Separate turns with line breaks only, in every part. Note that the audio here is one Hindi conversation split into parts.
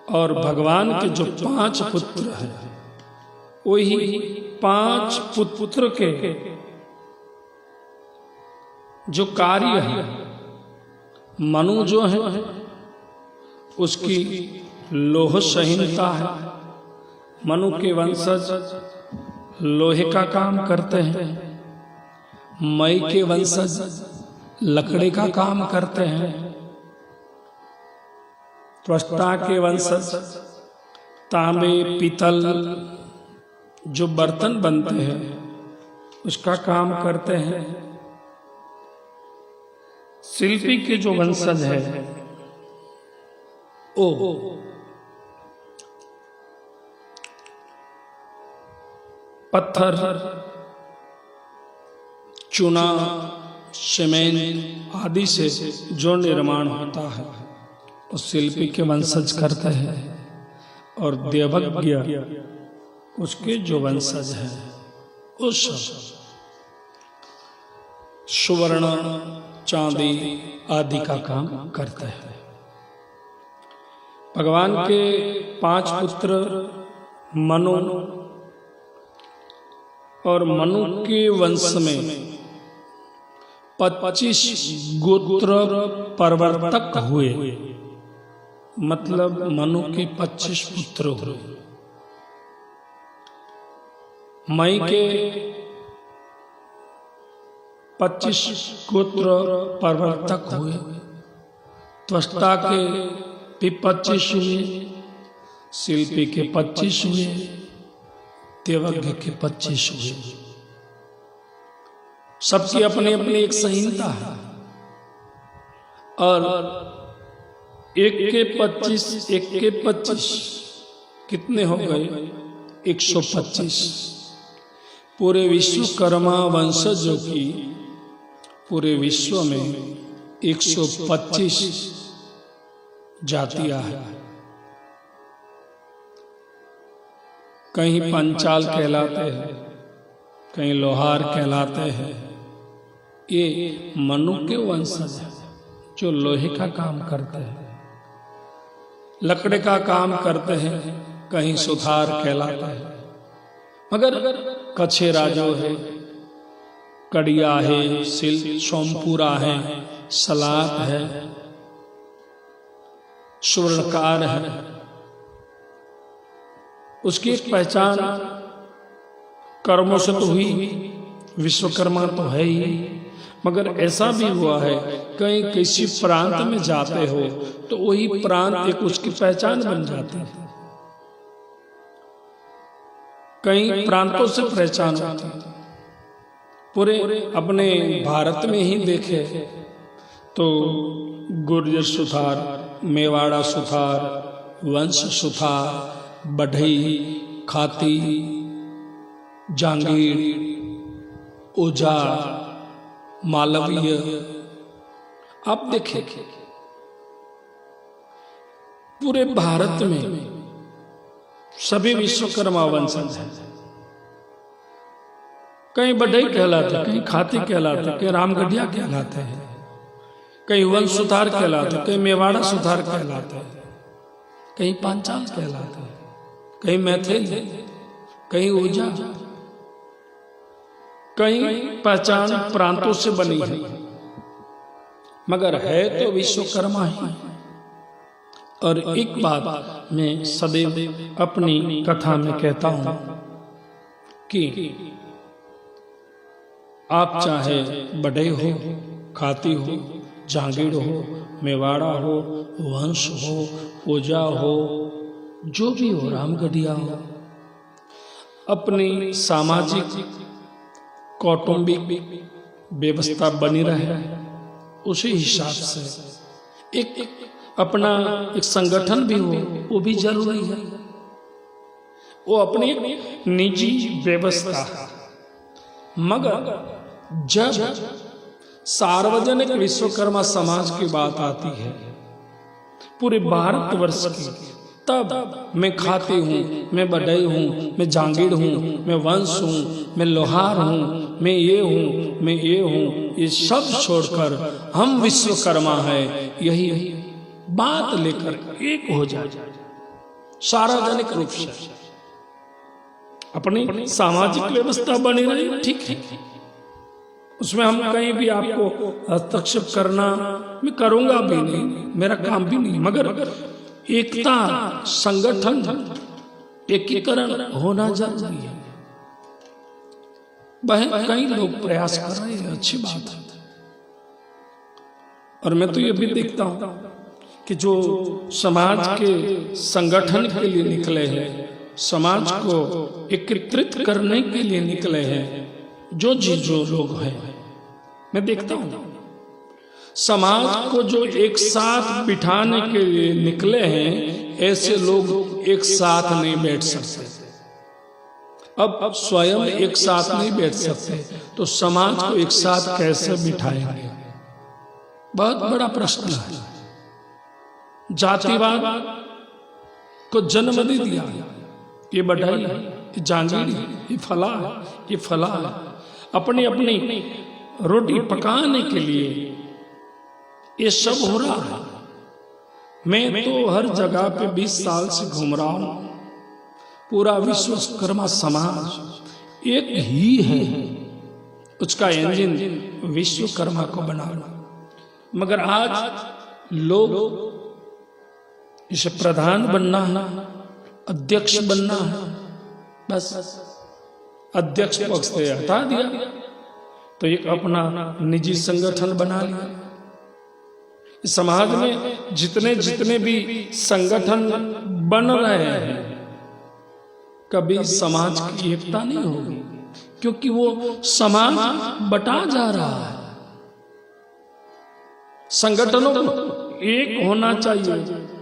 और भगवान के जो 5 पुत्र हैं, वही 5 पुत्र के जो कार्य है, मनु जो है उसकी लोह संहिता है। मनु के वंशज लोहे का काम करते हैं। मई के वंशज लकड़ी का काम करते हैं। त्वष्टा के वंशज तांबे पीतल जो बर्तन बनते हैं उसका काम करते हैं। शिल्पी के जो वंशज है ओ पत्थर, चूना, सीमेंट आदि से जो निर्माण होता है उस शिल्पी के वंशज करते हैं। और देवज्ञ उसके जो वंशज हैं उस सुवर्ण चांदी आदि का काम करते हैं। भगवान के 5 पुत्र मनु और मनु के वंश में 25 गोत्र प्रवर्तक हुए, मतलब मनु के 25 पुत्र हुए। मई के 25 गोत्र प्रवर्तक हुए। त्वष्टा के भी 25 हुए। शिल्पी के 25 हुए। देवज्ञ के 25 हुए। सबकी अपनी अपनी एक संहिता है। और एक के 25 कितने हो गए? 125। पूरे विश्वकर्मा वंशजों की पूरे विश्व में 125 जातियां हैं। कहीं पंचाल कहलाते हैं, कहीं लोहार कहलाते हैं। ये मनु के वंशज हैं जो लोहे का काम करते हैं, लकड़ी का काम करते हैं। कहीं सुथार कहलाता है। मगर कछेरा जो है, कड़िया है, सोमपुरा है, सलात है, स्वर्णकार है, उसकी एक पहचान कर्मों से तो हुई। विश्वकर्मा तो है ही, मगर ऐसा भी हुआ है कहीं किसी प्रांत में जाते हो तो वही प्रांत एक उसकी पहचान बन जाती है। कई प्रांतों से पहचान होती है। पूरे अपने भारत में ही देखे तो गुर्जर सुथार, मेवाड़ा सुथार, वंश सुथार, बढ़ई, खाती, जांगीर, ओझा, मालवीय, आप देखें पूरे भारत में सभी विश्वकर्मा वंशज हैं। कहीं बढ़ई कहलाते, कहीं खाती कहलाते, कहीं रामगढ़िया कहलाते हैं, कहीं वंश सुथार कहलाते, कहीं मेवाड़ा सुथार कहलाते, कहीं पांचाल कहलाते, कहीं मैथिल, कहीं ओझा, कहीं पहचान प्रांतों से बनी है, मगर है तो विश्वकर्मा ही। और एक बात मैं सदैव अपनी कथा में कहता हूं कि आप चाहे बढ़ई हो, खाती हो, जांगीड़ हो, मेवाड़ा हो, वंश हो, ओझा हो, जो भी हो, रामगढ़िया हो, अपनी सामाजिक कौटुंबिक व्यवस्था बनी रहे, उसी हिसाब से एक अपना एक संगठन भी हो, वो भी जरूरी है। वो अपनी निजी व्यवस्था। मगर जब सार्वजनिक विश्वकर्मा समाज की बात आती है पूरे भारतवर्ष की, तब मैं खाती हूँ, मैं बढ़ई हूँ, मैं जांगीड़ हूँ, मैं वंश हूँ, मैं लोहार हूँ, मैं ये हूँ, मैं ये हूँ, ये सब छोड़कर हम विश्वकर्मा हैं, यही बात लेकर एक हो जाए। सार्वजनिक रूप से अपनी सामाजिक व्यवस्था बनी रही, ठीक है, उसमें हम कहीं भी आपको हस्तक्षेप करना मैं करूंगा भी नहीं, मेरा काम भी नहीं, मगर एकता, संगठन, एकीकरण होना जरूरी है। वह कई लोग प्रयास कर रहे हैं, अच्छी बात है। और मैं तो ये भी देखता हूं कि जो समाज के संगठन के लिए निकले हैं, समाज को एकत्रित करने के लिए निकले हैं, जो लोग हैं, मैं देखता हूं समाज को जो एक साथ बिठाने के लिए निकले हैं, ऐसे लोग एक साथ नहीं बैठ सकते। अब स्वयं एक साथ नहीं बैठ सकते तो समाज को एक साथ कैसे बिठाएंगे? बहुत बड़ा प्रश्न है। जातिवाद को जन्म दे दिया, ये बढ़ाई, ये जांगीड़ी, ये फला है, ये फला है। अपनी अपनी रोटी पकाने के लिए ये सब हो रहा है। मैं तो हर जगह पे 20 साल से घूम रहा हूं। पूरा विश्वकर्मा समाज एक ही है, उसका इंजन विश्वकर्मा को बनाना। मगर आज लोग इसे प्रधान बनना है, अध्यक्ष बनना है, बस अध्यक्ष पद से हटा दिया तो एक अपना निजी संगठन बना लिया। समाज में जितने जितने भी संगठन बन रहे हैं, कभी समाज की एकता नहीं होगी, क्योंकि वो समाज बटा जा रहा है। संगठनों को एक होना चाहिए।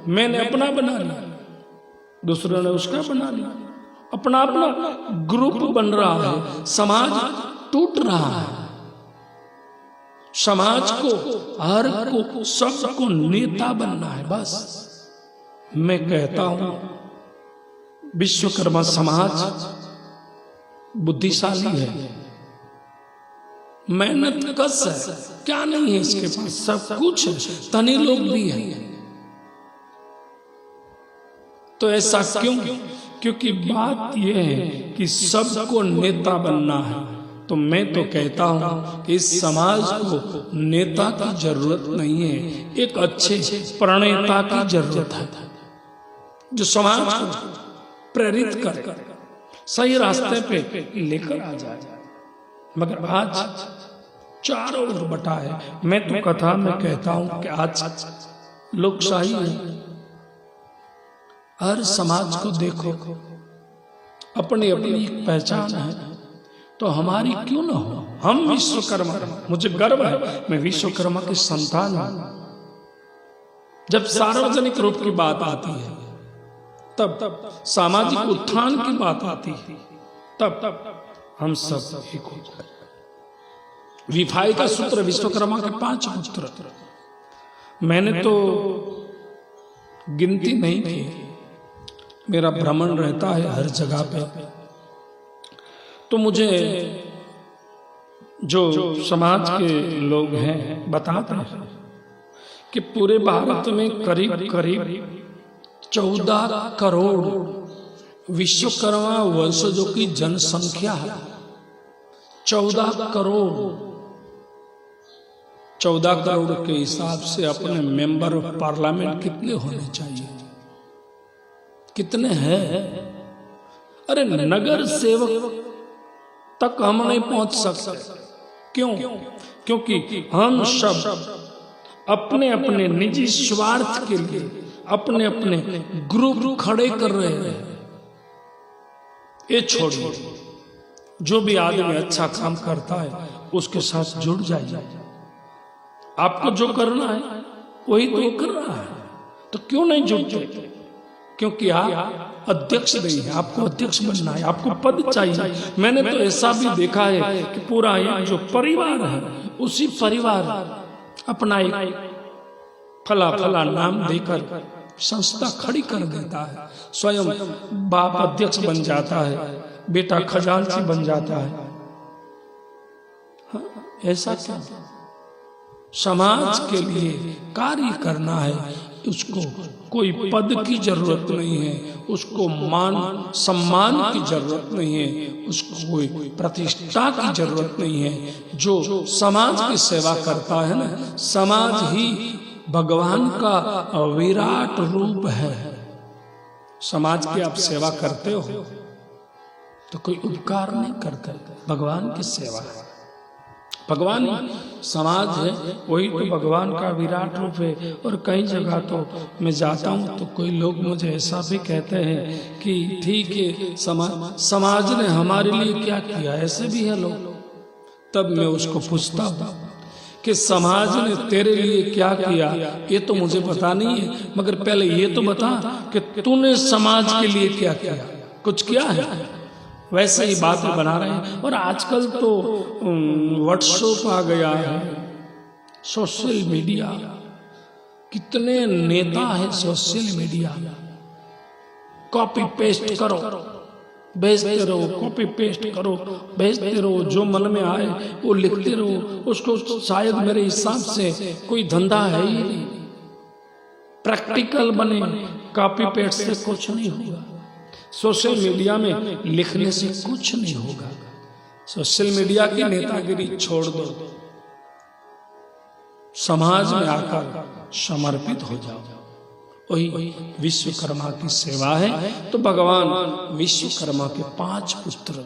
मैंने अपना बना लिया, दूसरों ने उसका बना लिया, अपना अपना ग्रुप बन रहा है, समाज टूट रहा है। समाज को, हर को, सबको नेता बनना है, बस। मैं कहता हूं विश्वकर्मा समाज बुद्धिशाली है, मेहनत कश है, क्या नहीं है इसके पास, सब कुछ है, धनी लोग भी हैं। तो ऐसा क्यों? क्योंकि बात यह है कि सबको नेता बनना है। तो मैं तो कहता हूं कि इस समाज को नेता की जरूरत नहीं है, एक अच्छे प्रणेता की जरूरत है, जो समाज को प्रेरित कर सही रास्ते पे लेकर आ जाए। मगर आज चारों ओर बटा है। मैं तो कथा में कहता हूं कि आज लोकशाही है। हर समाज को देखो, अपनी अपनी एक पहचान है, तो हमारी क्यों ना हो? हम विश्वकर्मा, मुझे गर्व है, मैं विश्वकर्मा की संतान हूं। जब सार्वजनिक रूप की बात आती है, तब सामाजिक उत्थान की बात आती है, तब हम सब एक होते हैं। विफाई का सूत्र, विश्वकर्मा के 5 पुत्र। मैंने तो गिनती नहीं की, मेरा भ्रमण रहता है हर जगह पे, तो मुझे जो समाज के लोग हैं बताते हैं कि पूरे भारत में करीब करीब 14 करोड़ विश्वकर्मा वंशजों की जनसंख्या है। 14 करोड़। 14 करोड़ के हिसाब से अपने मेंबर ऑफ पार्लियामेंट कितने होने चाहिए? कितने हैं? अरे नगर सेवक तक हम नहीं पहुंच सकते। क्यों? क्योंकि हम सब अपने अपने निजी स्वार्थ के लिए अपने अपने ग्रुप खड़े कर रहे हैं। ये छोड़िए, जो भी आदमी अच्छा काम करता है उसके साथ जुड़ जाइए। आपको जो करना है वही तो कर रहा है, तो क्यों नहीं जुड़ते? क्योंकि आप अध्यक्ष नहीं है, आपको अध्यक्ष बनना है, आपको पद चाहिए। मैंने तो ऐसा भी देखा है कि पूरा एक जो परिवार है, उसी परिवार अपना एक फला नाम देकर संस्था खड़ी कर देता है। स्वयं बाप अध्यक्ष बन जाता है, बेटा खजांची बन जाता है। हाँ, ऐसा क्या? समाज के लिए कार्य करना है, उसको कोई पद की जरूरत नहीं है, उसको मान सम्मान की जरूरत नहीं है, उसको कोई प्रतिष्ठा की जरूरत नहीं है। जो समाज की सेवा करता है ना, समाज ही भगवान का विराट रूप है। समाज की आप सेवा करते हो तो कोई उपकार नहीं करते, भगवान की सेवा है। भगवान समाज है, वही तो भगवान का विराट रूप है। और कई जगह तो मैं जाता हूँ तो कोई लोग मुझे ऐसा भी कहते हैं कि ठीक है, समाज ने हमारे लिए क्या किया, ऐसे भी है लोग। तब मैं उसको पूछता हूँ कि समाज ने तेरे लिए क्या किया, ये तो मुझे पता नहीं है, मगर पहले ये तो बता कि तूने समाज के लिए क्या किया, कुछ किया है? वैसे ही बातें बना रहे हैं। और आजकल तो व्हाट्सएप आ गया है, सोशल मीडिया, कितने नेता है सोशल मीडिया, कॉपी पेस्ट करो भेजते रहो, कॉपी पेस्ट करो भेजते रहो, जो मन में आए वो लिखते रहो। उसको शायद मेरे हिसाब से कोई धंधा है ही नहीं। प्रैक्टिकल बने, कॉपी पेस्ट से कुछ नहीं होगा। सोशल मीडिया में लिखने से कुछ नहीं होगा। सोशल मीडिया की नेतागिरी छोड़ दो, समाज में आकर समर्पित हो जाओ, वही विश्वकर्मा की सेवा है। तो भगवान विश्वकर्मा के 5 पुत्र